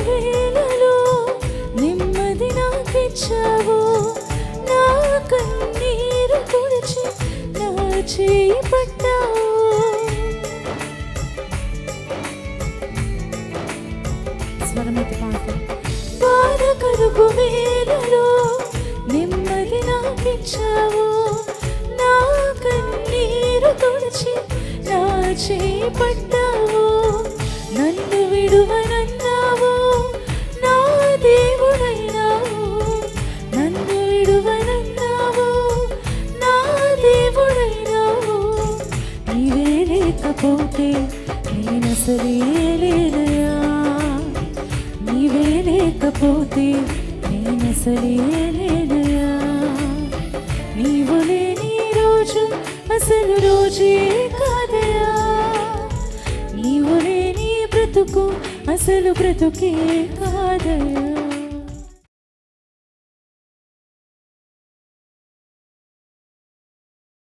వేళలో నెమ్మది నాకిచ్చావు, నా కన్నీరు తుడిచి నా చేయి పట్టావు. స్వరమెత్తి పాట. బాధ కలుగు వేళలో నెమ్మది నాకిచ్చావు, నా కన్నీరు తుడిచి నా చేయి పట్టావు. నన్ను విడువనన్నావు, నా దేవుడైనావు. నన్ను విడువనన్నావు, నా దేవుడైనావు. నీవే లేకపోతే నేనసలే లేనయా, నీవే లేకపోతే నేనసలే లేనయా. నీవు లేని రోజు అసలు రోజే కాదయా, నీవు లేని బ్రతుకు అసలు బ్రతుకే కాదయా.